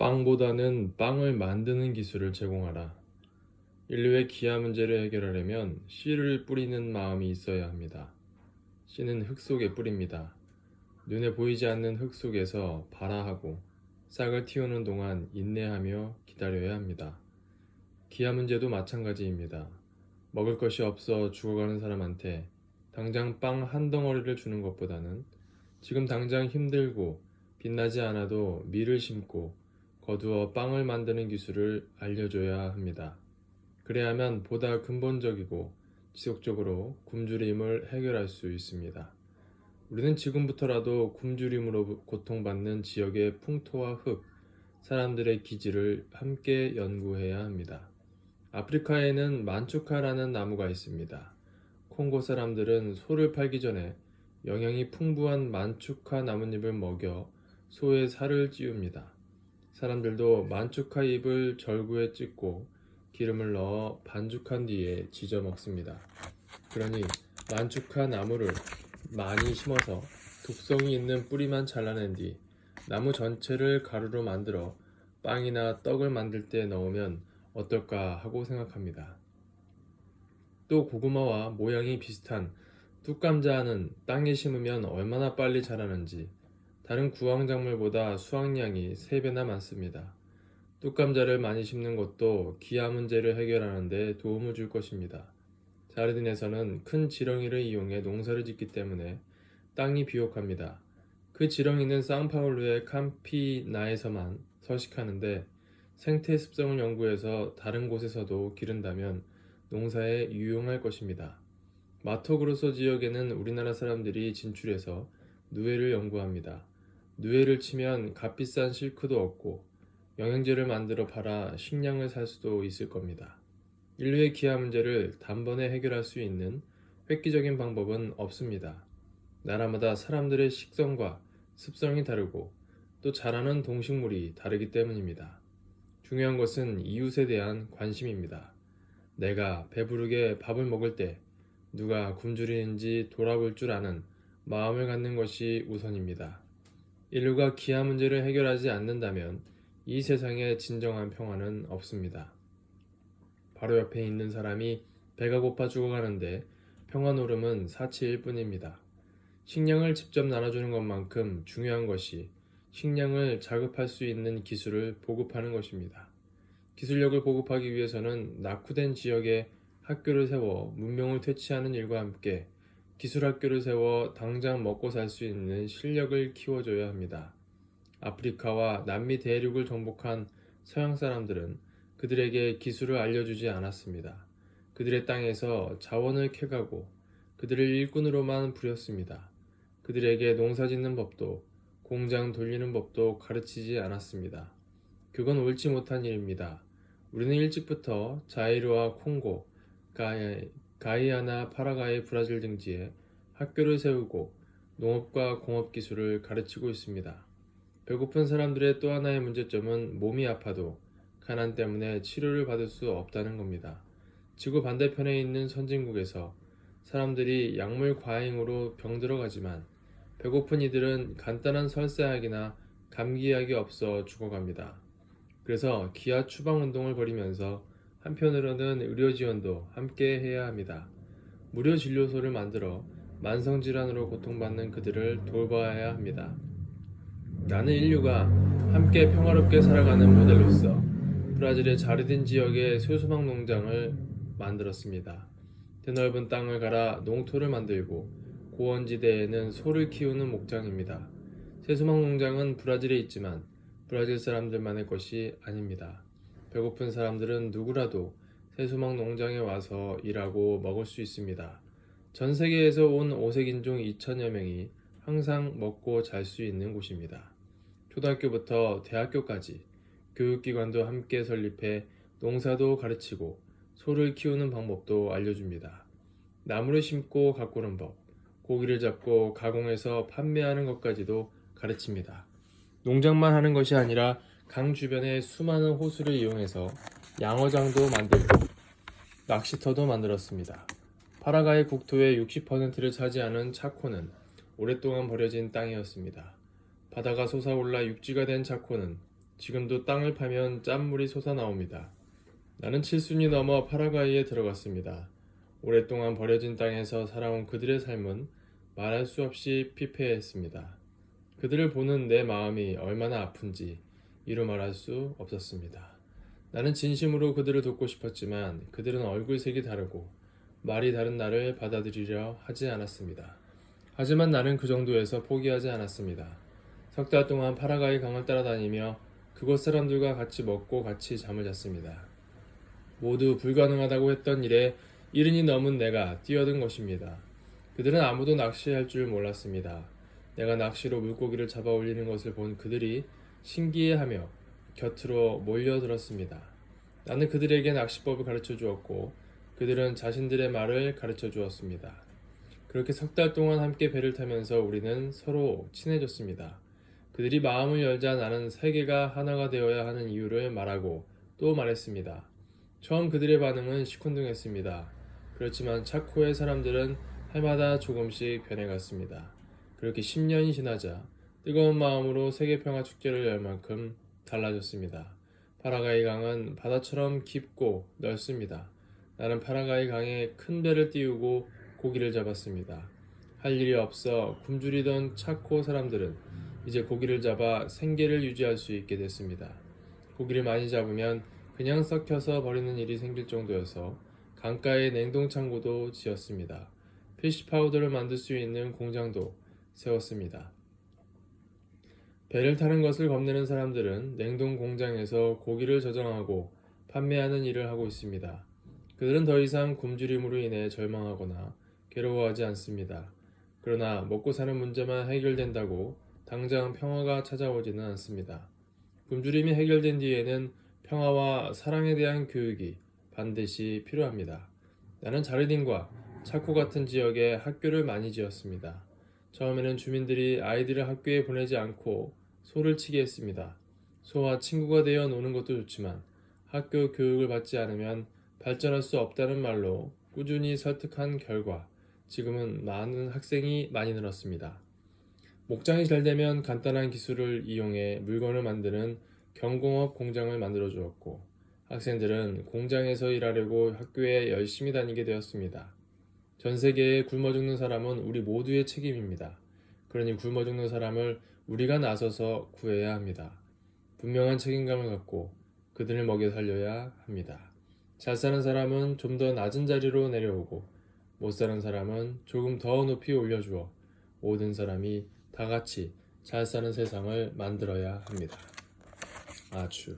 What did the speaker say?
빵보다는 빵을 만드는 기술을 제공하라. 인류의 기아 문제를 해결하려면 씨를 뿌리는 마음이 있어야 합니다. 씨는 흙 속에 뿌립니다. 눈에 보이지 않는 흙 속에서 발화하고 싹을 틔우는 동안 인내하며 기다려야 합니다. 기아 문제도 마찬가지입니다. 먹을 것이 없어 죽어가는 사람한테 당장 빵 한 덩어리를 주는 것보다는 지금 당장 힘들고 빛나지 않아도 밀을 심고 거두어 빵을 만드는 기술을 알려줘야 합니다. 그래야만 보다 근본적이고 지속적으로 굶주림을 해결할 수 있습니다. 우리는 지금부터라도 굶주림으로 고통받는 지역의 풍토와 흙, 사람들의 기질을 함께 연구해야 합니다. 아프리카에는 만추카라는 나무가 있습니다. 콩고 사람들은 소를 팔기 전에 영양이 풍부한 만추카 나뭇잎을 먹여 소의 살을 찌웁니다. 사람들도 만추카 잎을 절구에 찢고 기름을 넣어 반죽한 뒤에 지져 먹습니다. 그러니 만추카 나무를 많이 심어서 독성이 있는 뿌리만 잘라낸 뒤 나무 전체를 가루로 만들어 빵이나 떡을 만들 때 넣으면 어떨까 하고 생각합니다. 또 고구마와 모양이 비슷한 뚝감자는 땅에 심으면 얼마나 빨리 자라는지 다른 구황작물보다 수확량이 3배나 많습니다. 뚝감자를 많이 심는 것도 기아 문제를 해결하는 데 도움을 줄 것입니다. 자르딘에서는 큰 지렁이를 이용해 농사를 짓기 때문에 땅이 비옥합니다. 그 지렁이는 상파울루의 캠피나에서만 서식하는데 생태 습성을 연구해서 다른 곳에서도 기른다면 농사에 유용할 것입니다. 마토그로소 지역에는 우리나라 사람들이 진출해서 누에를 연구합니다. 누에를 치면 값비싼 실크도 얻고 영양제를 만들어 팔아 식량을 살 수도 있을 겁니다. 인류의 기아 문제를 단번에 해결할 수 있는 획기적인 방법은 없습니다. 나라마다 사람들의 식성과 습성이 다르고 또 자라는 동식물이 다르기 때문입니다. 중요한 것은 이웃에 대한 관심입니다. 내가 배부르게 밥을 먹을 때 누가 굶주리는지 돌아볼 줄 아는 마음을 갖는 것이 우선입니다. 인류가 기아 문제를 해결하지 않는다면 이 세상에 진정한 평화는 없습니다. 바로 옆에 있는 사람이 배가 고파 죽어가는데 평화 노름은 사치일 뿐입니다. 식량을 직접 나눠주는 것만큼 중요한 것이 식량을 자급할 수 있는 기술을 보급하는 것입니다. 기술력을 보급하기 위해서는 낙후된 지역에 학교를 세워 문명을 퇴치하는 일과 함께 기술 학교를 세워 당장 먹고 살 수 있는 실력을 키워줘야 합니다. 아프리카와 남미 대륙을 정복한 서양 사람들은 그들에게 기술을 알려주지 않았습니다. 그들의 땅에서 자원을 캐가고 그들을 일꾼으로만 부렸습니다. 그들에게 농사 짓는 법도 공장 돌리는 법도 가르치지 않았습니다. 그건 옳지 못한 일입니다. 우리는 일찍부터 자이르와 콩고, 가이아나 파라과이, 브라질 등지에 학교를 세우고 농업과 공업기술을 가르치고 있습니다. 배고픈 사람들의 또 하나의 문제점은 몸이 아파도 가난 때문에 치료를 받을 수 없다는 겁니다. 지구 반대편에 있는 선진국에서 사람들이 약물 과잉으로 병들어가지만 배고픈 이들은 간단한 설사약이나 감기약이 없어 죽어갑니다. 그래서 기아 추방 운동을 벌이면서 한편으로는 의료 지원도 함께 해야 합니다. 무료 진료소를 만들어 만성질환으로 고통받는 그들을 돌봐야 합니다. 나는 인류가 함께 평화롭게 살아가는 모델로서 브라질의 자르딘 지역에 쇠수막 농장을 만들었습니다. 드넓은 땅을 갈아 농토를 만들고 고원지대에는 소를 키우는 목장입니다. 쇠수막 농장은 브라질에 있지만 브라질 사람들만의 것이 아닙니다. 배고픈 사람들은 누구라도 쇠수막 농장에 와서 일하고 먹을 수 있습니다. 전 세계에서 온 5색인종 2천여 명이 항상 먹고 잘 수 있는 곳입니다. 초등학교부터 대학교까지 교육기관도 함께 설립해 농사도 가르치고 소를 키우는 방법도 알려줍니다. 나무를 심고 가꾸는 법, 고기를 잡고 가공해서 판매하는 것까지도 가르칩니다. 농장만 하는 것이 아니라 강 주변에 수많은 호수를 이용해서 양어장도 만들고 낚시터도 만들었습니다. 파라과이 국토의 60%를 차지하는 차코는 오랫동안 버려진 땅이었습니다. 바다가 솟아올라 육지가 된 차코는 지금도 땅을 파면 짠물이 솟아나옵니다. 나는 7순이 넘어 파라과이에 들어갔습니다. 오랫동안 버려진 땅에서 살아온 그들의 삶은 말할 수 없이 피폐했습니다. 그들을 보는 내 마음이 얼마나 아픈지 이루 말할 수 없었습니다. 나는 진심으로 그들을 돕고 싶었지만 그들은 얼굴색이 다르고 말이 다른 나를 받아들이려 하지 않았습니다. 하지만 나는 그 정도에서 포기하지 않았습니다. 석 달 동안 파라과이 강을 따라다니며 그곳 사람들과 같이 먹고 같이 잠을 잤습니다. 모두 불가능하다고 했던 일에 70이 넘은 내가 뛰어든 것입니다. 그들은 아무도 낚시할 줄 몰랐습니다. 내가 낚시로 물고기를 잡아 올리는 것을 본 그들이 신기해하며 곁으로 몰려들었습니다. 나는 그들에게 낚시법을 가르쳐 주었고 그들은 자신들의 말을 가르쳐 주었습니다. 그렇게 석 달 동안 함께 배를 타면서 우리는 서로 친해졌습니다. 그들이 마음을 열자 나는 세계가 하나가 되어야 하는 이유를 말하고 또 말했습니다. 처음 그들의 반응은 시큰둥했습니다. 그렇지만 차코의 사람들은 해마다 조금씩 변해갔습니다. 그렇게 10년이 지나자 뜨거운 마음으로 세계평화 축제를 열 만큼 달라졌습니다. 파라과이 강은 바다처럼 깊고 넓습니다. 나는 파라과이 강에 큰 배를 띄우고 고기를 잡았습니다. 할 일이 없어 굶주리던 차코 사람들은 이제 고기를 잡아 생계를 유지할 수 있게 됐습니다. 고기를 많이 잡으면 그냥 썩혀서 버리는 일이 생길 정도여서 강가에 냉동 창고도 지었습니다. 피쉬 파우더를 만들 수 있는 공장도 세웠습니다. 배를 타는 것을 겁내는 사람들은 냉동 공장에서 고기를 저장하고 판매하는 일을 하고 있습니다. 그들은 더 이상 굶주림으로 인해 절망하거나 괴로워하지 않습니다. 그러나 먹고 사는 문제만 해결된다고 당장 평화가 찾아오지는 않습니다. 굶주림이 해결된 뒤에는 평화와 사랑에 대한 교육이 반드시 필요합니다. 나는 자르딘과 차코 같은 지역에 학교를 많이 지었습니다. 처음에는 주민들이 아이들을 학교에 보내지 않고 소를 치게 했습니다. 소와 친구가 되어 노는 것도 좋지만 학교 교육을 받지 않으면 발전할 수 없다는 말로 꾸준히 설득한 결과 지금은 많은 학생이 많이 늘었습니다. 목장이 잘 되면 간단한 기술을 이용해 물건을 만드는 경공업 공장을 만들어 주었고 학생들은 공장에서 일하려고 학교에 열심히 다니게 되었습니다. 전 세계에 굶어 죽는 사람은 우리 모두의 책임입니다. 그러니 굶어 죽는 사람을 우리가 나서서 구해야 합니다. 분명한 책임감을 갖고 그들을 먹여 살려야 합니다. 잘 사는 사람은 좀 더 낮은 자리로 내려오고 못 사는 사람은 조금 더 높이 올려주어 모든 사람이 다 같이 잘 사는 세상을 만들어야 합니다. 아추.